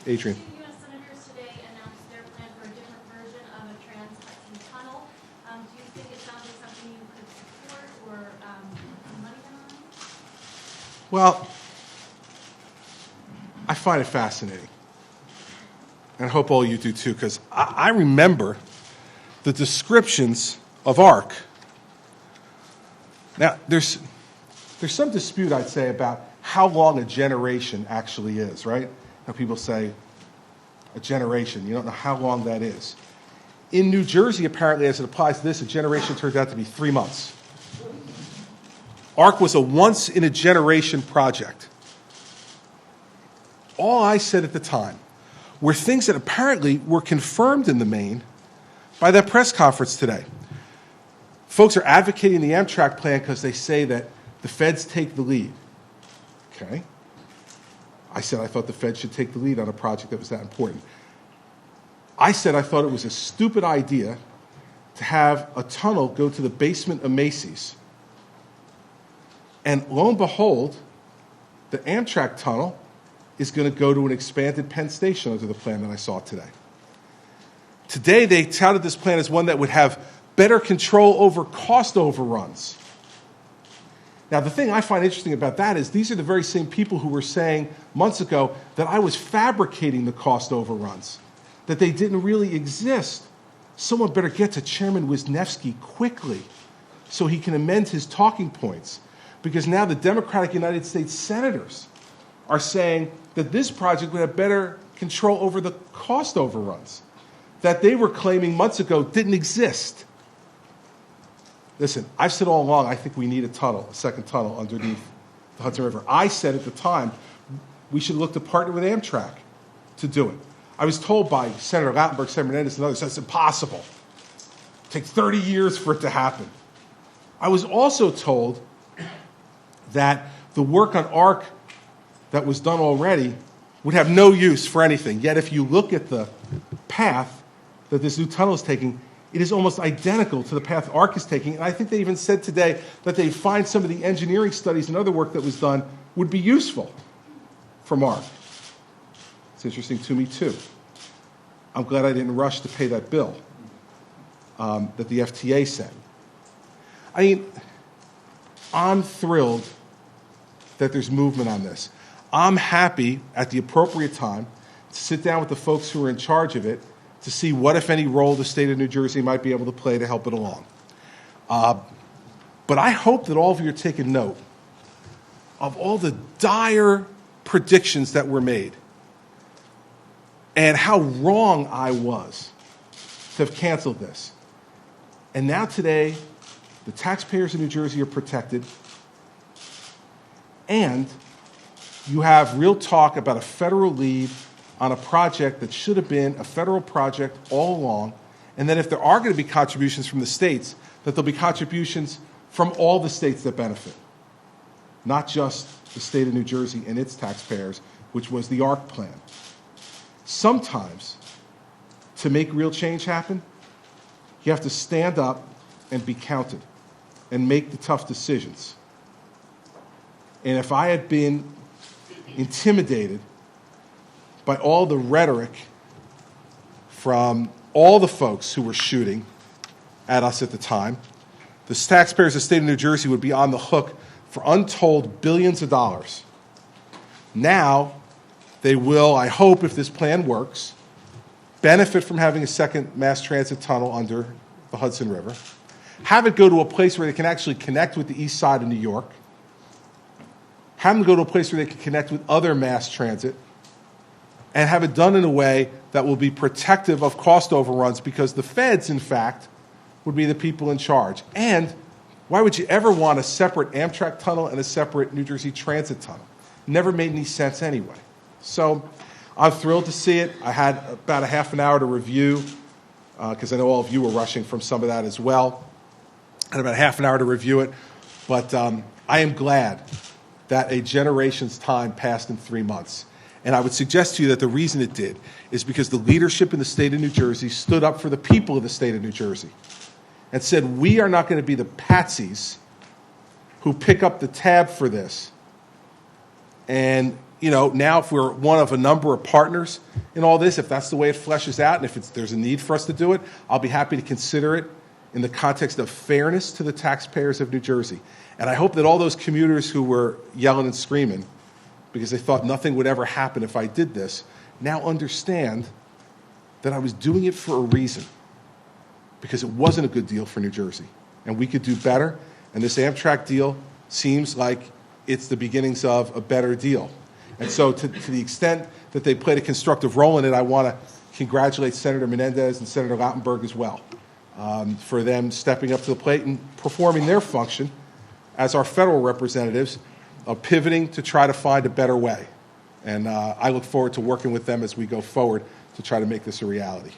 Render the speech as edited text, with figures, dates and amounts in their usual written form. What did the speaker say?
Adrian. Two U.S. senators today announced their plan for a different version of a trans-Hudson tunnel. Do you think it sounds like something you could support or put money behind? Well, I find it fascinating. And I hope all you do too, because I remember the descriptions of ARC. Now, there's some dispute, I'd say, about how long a generation actually is, right? Now, people say a generation. You don't know how long that is. In New Jersey, apparently, as it applies to this, a generation turned out to be 3 months. ARC was a once-in-a-generation project. All I said at the time were things that apparently were confirmed in the main by that press conference today. Folks are advocating the Amtrak plan because they say that the feds take the lead. Okay. I said I thought the feds should take the lead on a project that was that important. I said I thought it was a stupid idea to have a tunnel go to the basement of Macys. And lo and behold, the Amtrak tunnel is going to go to an expanded Penn Station under the plan that I saw today. Today, they touted this plan as one that would have better control over cost overruns. Now, the thing I find interesting about that is these are the very same people who were saying months ago that I was fabricating the cost overruns, that they didn't really exist. Someone better get to Chairman Wisniewski quickly so he can amend his talking points, because now the Democratic United States senators are saying that this project would have better control over the cost overruns that they were claiming months ago didn't exist. Listen, I've said all along I think we need a second tunnel underneath the Hudson River. I said at the time we should look to partner with Amtrak to do it. I was told by Senator Lautenberg, Senator Menendez, and others that's impossible. It takes 30 years for it to happen. I was also told that the work on ARC that was done already would have no use for anything. Yet if you look at the path that this new tunnel is taking, it is almost identical to the path ARC is taking. And I think they even said today that they find some of the engineering studies and other work that was done would be useful from ARC. It's interesting to me, too. I'm glad I didn't rush to pay that bill that the FTA sent. I mean, I'm thrilled that there's movement on this. I'm happy at the appropriate time to sit down with the folks who are in charge of it to see what, if any, role the state of New Jersey might be able to play to help it along. But I hope that all of you are taking note of all the dire predictions that were made and how wrong I was to have canceled this. And now today, the taxpayers in New Jersey are protected, and you have real talk about a federal lead on a project that should have been a federal project all along, and that if there are going to be contributions from the states, that there'll be contributions from all the states that benefit, not just the state of New Jersey and its taxpayers, which was the ARC plan. Sometimes, to make real change happen, you have to stand up and be counted and make the tough decisions. And if I had been intimidated by all the rhetoric from all the folks who were shooting at us at the time, the taxpayers of the state of New Jersey would be on the hook for untold billions of dollars. Now, they will, I hope, if this plan works, benefit from having a second mass transit tunnel under the Hudson River, have it go to a place where they can actually connect with the east side of New York, have them go to a place where they can connect with other mass transit, and have it done in a way that will be protective of cost overruns, because the feds, in fact, would be the people in charge. And why would you ever want a separate Amtrak tunnel and a separate New Jersey Transit tunnel? Never made any sense anyway. So I'm thrilled to see it. I had about a half an hour to review, because I know all of you were rushing from some of that as well. I had about half an hour to review it. But I am glad that a generation's time passed in 3 months. And I would suggest to you that the reason it did is because the leadership in the state of New Jersey stood up for the people of the state of New Jersey and said, we are not going to be the patsies who pick up the tab for this and now if we're one of a number of partners in all this, if that's the way it fleshes out, and if there's a need for us to do it, I'll be happy to consider it in the context of fairness to the taxpayers of New Jersey. And I hope that all those commuters who were yelling and screaming because they thought nothing would ever happen if I did this, now understand that I was doing it for a reason, because it wasn't a good deal for New Jersey, and we could do better, and this Amtrak deal seems like it's the beginnings of a better deal. And so to the extent that they played a constructive role in it, I want to congratulate Senator Menendez and Senator Lautenberg as well for them stepping up to the plate and performing their function as our federal representatives of pivoting to try to find a better way. And I look forward to working with them as we go forward to try to make this a reality.